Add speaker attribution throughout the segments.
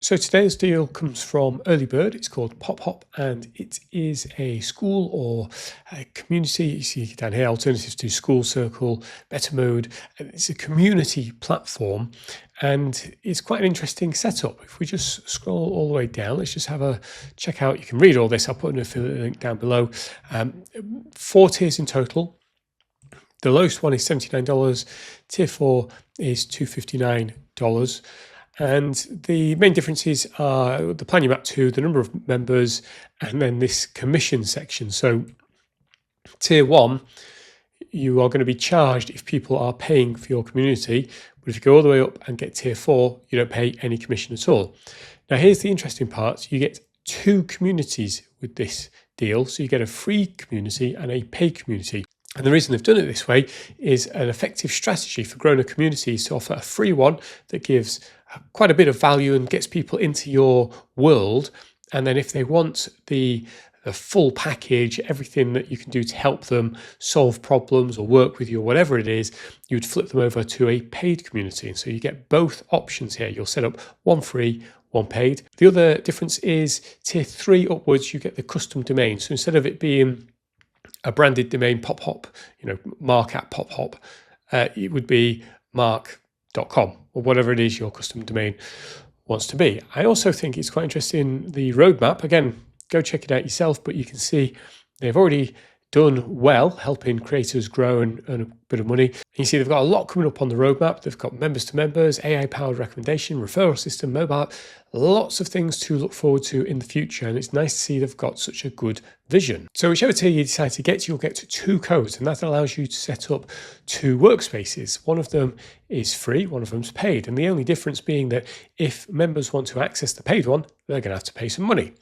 Speaker 1: So today's deal comes from EarlyBird. It's called PopHop, and it is a school or a community. You see down here, alternatives to School Circle, Better Mode. And it's a community platform, and it's quite an interesting setup. If we just scroll all the way down, let's just have a check out. You can read all this. I'll put an affiliate link down below. 4 tiers in total. The lowest one is $79. Tier 4 is $259. And the main differences are the plan you map to, the number of members, and then this commission section. So tier 1, you are going to be charged if people are paying for your community. But if you go all the way up and get tier 4, you don't pay any commission at all. Now, here's the interesting part. You get 2 communities with this deal. So you get a free community and a paid community. And the reason they've done it this way is an effective strategy for growing a community is to offer a free one that gives quite a bit of value and gets people into your world. And then if they want the full package, everything that you can do to help them solve problems or work with you or whatever it is, you would flip them over to a paid community. And so you get both options here. You'll set up one free, one paid. The other difference is tier 3 upwards, you get the custom domain. So instead of it being a branded domain, PopHop, mark at PopHop, it would be mark.com or whatever it is your custom domain wants to be. I also think it's quite interesting, the roadmap. Again, go check it out yourself, but you can see they've already done well helping creators grow and earn a bit of money. And you see they've got a lot coming up on the roadmap. They've got members to members, AI-powered recommendation, referral system, mobile app, lots of things to look forward to in the future. And it's nice to see they've got such a good vision. So whichever tier you decide to get, you'll get 2 codes, and that allows you to set up 2 workspaces. One of them is free, one of them's paid. And the only difference being that if members want to access the paid one, they're going to have to pay some money.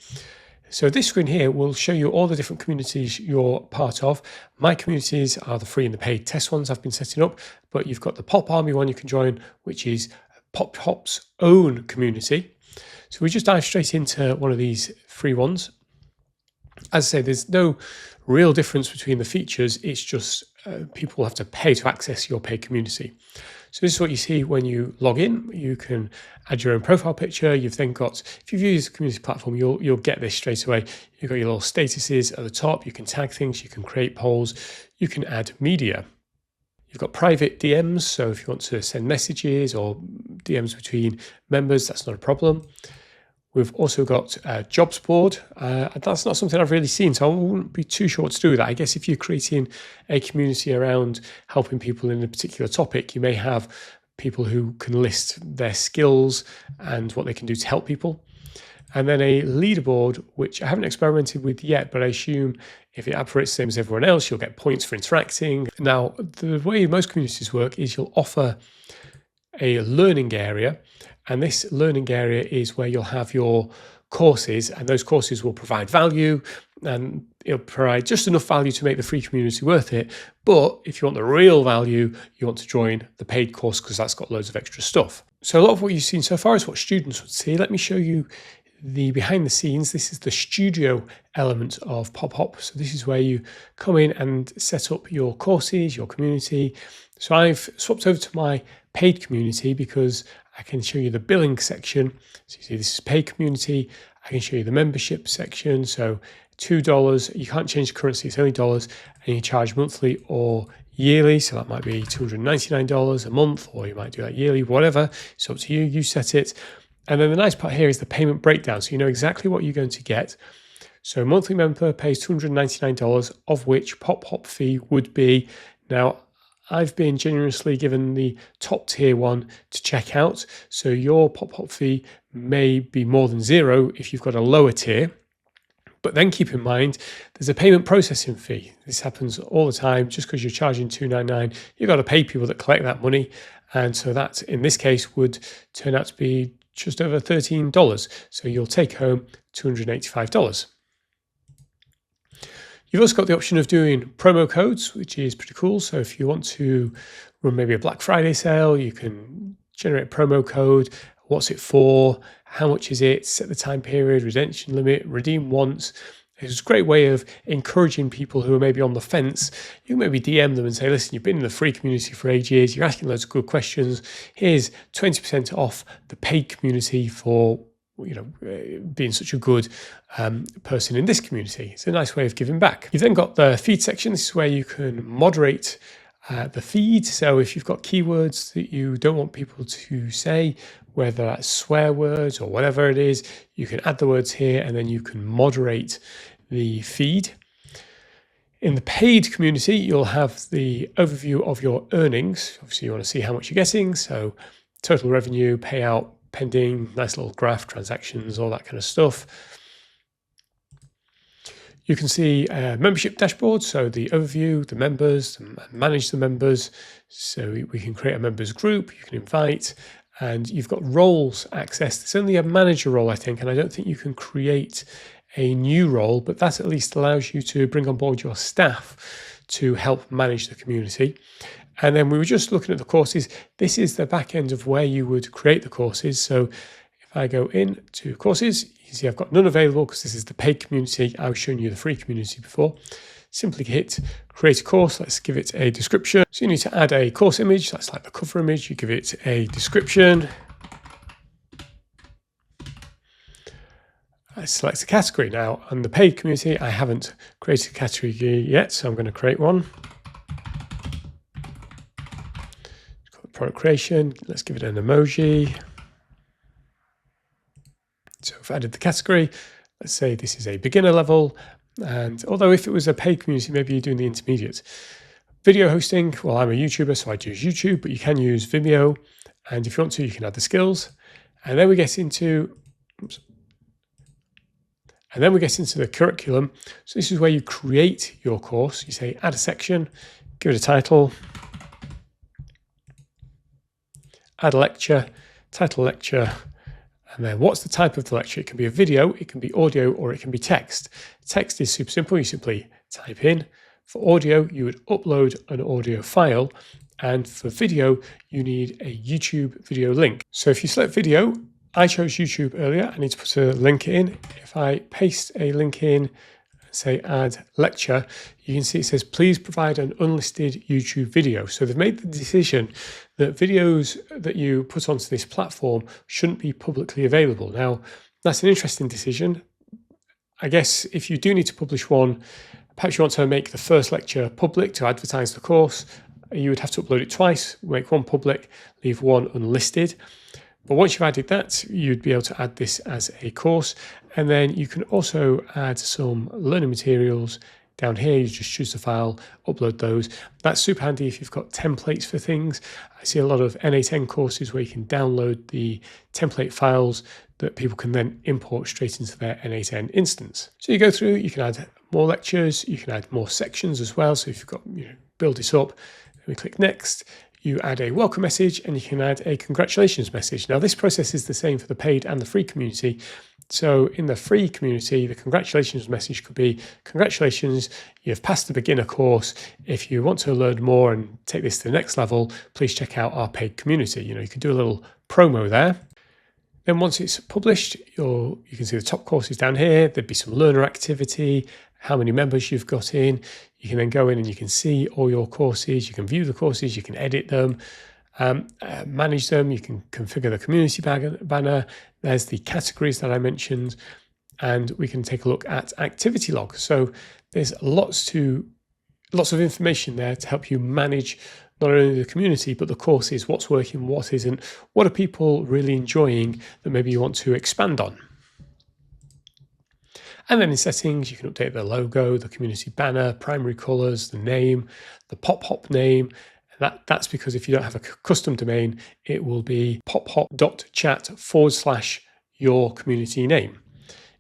Speaker 1: So this screen here will show you all the different communities you're part of. My communities are the free and the paid test ones I've been setting up, but you've got the Pop Army one you can join, which is PopHop's own community. So we just dive straight into one of these free ones. As I say, there's no real difference between the features. It's just people will have to pay to access your paid community. So this is what you see when you log in. You can add your own profile picture. You've then got, if you've used the community platform, you'll get this straight away. You've got your little statuses at the top. You can tag things. You can create polls. You can add media. You've got private DMs. So if you want to send messages or DMs between members, that's not a problem. We've also got a jobs board. That's not something I've really seen, so I wouldn't be too sure what to do with that. I guess if you're creating a community around helping people in a particular topic, you may have people who can list their skills and what they can do to help people. And then a leaderboard, which I haven't experimented with yet, but I assume if it operates the same as everyone else, you'll get points for interacting. Now, the way most communities work is you'll offer a learning area, and this learning area is where you'll have your courses, and those courses will provide value, and it'll provide just enough value to make the free community worth it. But if you want the real value, you want to join the paid course because that's got loads of extra stuff. So a lot of what you've seen so far is what students would see. Let me show you the behind the scenes. This is the studio element of PopHop. So this is where you come in and set up your courses, your community. So I've swapped over to my paid community because I can show you the billing section. So you see this is paid community. I can show you the membership section. So $2, you can't change the currency, it's only dollars, and you charge monthly or yearly. So that might be $299 a month, or you might do that yearly, whatever. It's up to you, you set it. And then the nice part here is the payment breakdown. So you know exactly what you're going to get. So a monthly member pays $299, of which PopHop fee would be, now I've been generously given the top tier one to check out. So your PopHop fee may be more than 0 if you've got a lower tier. But then keep in mind, there's a payment processing fee. This happens all the time. Just because you're charging $299, you've got to pay people that collect that money. And so that, in this case, would turn out to be just over $13. So you'll take home $285. You've also got the option of doing promo codes, which is pretty cool. So if you want to run maybe a Black Friday sale, you can generate a promo code. What's it for? How much is it? Set the time period, redemption limit, redeem once. It's a great way of encouraging people who are maybe on the fence. You can maybe DM them and say, listen, you've been in the free community for ages. You're asking loads of good questions. Here's 20% off the paid community for being such a good person in this community. It's a nice way of giving back. You've then got the feed section. This is where you can moderate the feed. So if you've got keywords that you don't want people to say, whether that's swear words or whatever it is, you can add the words here and then you can moderate the feed. In the paid community, you'll have the overview of your earnings. Obviously, you want to see how much you're getting. So total revenue, payout, pending, nice little graph, transactions, all that kind of stuff. You can see a membership dashboard, so the overview, the members, manage the members. So we can create a members group, you can invite, and you've got roles access. There's only a manager role, I think, and I don't think you can create a new role, but that at least allows you to bring on board your staff to help manage the community. And then we were just looking at the courses. This is the back end of where you would create the courses. So if I go into courses, you can see I've got none available because this is the paid community. I was showing you the free community before. Simply hit create a course. Let's give it a description. So you need to add a course image. That's like the cover image. You give it a description. I select a category. Now on the paid community, I haven't created a category yet, so I'm going to create one. Product creation, let's give it an emoji. So I've added the category. Let's say this is a beginner level. And although if it was a paid community, maybe you're doing the intermediate. Video hosting, well, I'm a YouTuber, so I'd use YouTube, but you can use Vimeo. And if you want to, you can add the skills. And then we get into, the curriculum. So this is where you create your course. You say add a section, give it a title, add a lecture, title lecture, and then what's the type of the lecture? It can be a video, it can be audio, or it can be text. Text is super simple. You simply type in. For audio, you would upload an audio file, and for video, you need a YouTube video link. So if you select video, I chose YouTube earlier. I need to put a link in. If I paste a link in, say add lecture, you can see it says, please provide an unlisted YouTube video. So they've made the decision that videos that you put onto this platform shouldn't be publicly available. Now, that's an interesting decision. I guess if you do need to publish one, perhaps you want to make the first lecture public to advertise the course, you would have to upload it twice, make one public, leave one unlisted. But once you've added that, you'd be able to add this as a course. And then you can also add some learning materials down here. You just choose the file, upload those. That's super handy if you've got templates for things. I see a lot of N8N courses where you can download the template files that people can then import straight into their N8N instance. So you go through, you can add more lectures, you can add more sections as well. So if you've got, build this up, then we click next. You add a welcome message and you can add a congratulations message. Now this process is the same for the paid and the free community. So in the free community, the congratulations message could be, congratulations, you've passed the beginner course. If you want to learn more and take this to the next level, please check out our paid community. You can do a little promo there. Then once it's published, you can see the top courses down here. There'd be some learner activity, how many members you've got in. You can then go in and you can see all your courses. You can view the courses, you can edit them, manage them. You can configure the community banner. There's the categories that I mentioned, and we can take a look at activity log. So there's lots of information there to help you manage not only the community, but the courses, what's working, what isn't, what are people really enjoying that maybe you want to expand on. And then in settings, you can update the logo, the community banner, primary colors, the name, the PopHop name. That's because if you don't have a custom domain, it will be pophop.chat/your community name.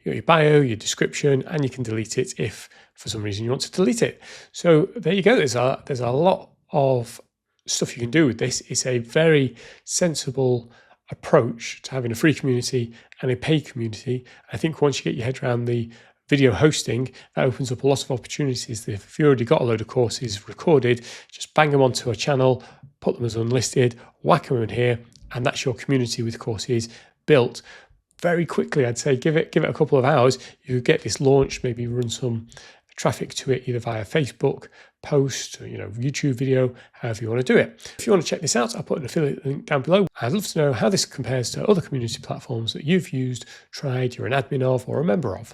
Speaker 1: You got your bio, your description, and you can delete it if for some reason you want to delete it. So there you go. There's a lot of stuff you can do with this. It's a very sensible approach to having a free community and a paid community. I think once you get your head around the video hosting, that opens up a lot of opportunities. If you already got a load of courses recorded, just bang them onto a channel, put them as unlisted, whack them in here, and that's your community with courses built very quickly. I'd say give it a couple of hours. You get this launched, maybe run some traffic to it either via Facebook post or YouTube video, however you want to do it. If you want to check this out, I'll put an affiliate link down below. I'd love to know how this compares to other community platforms that you've used, tried, you're an admin of, or a member of.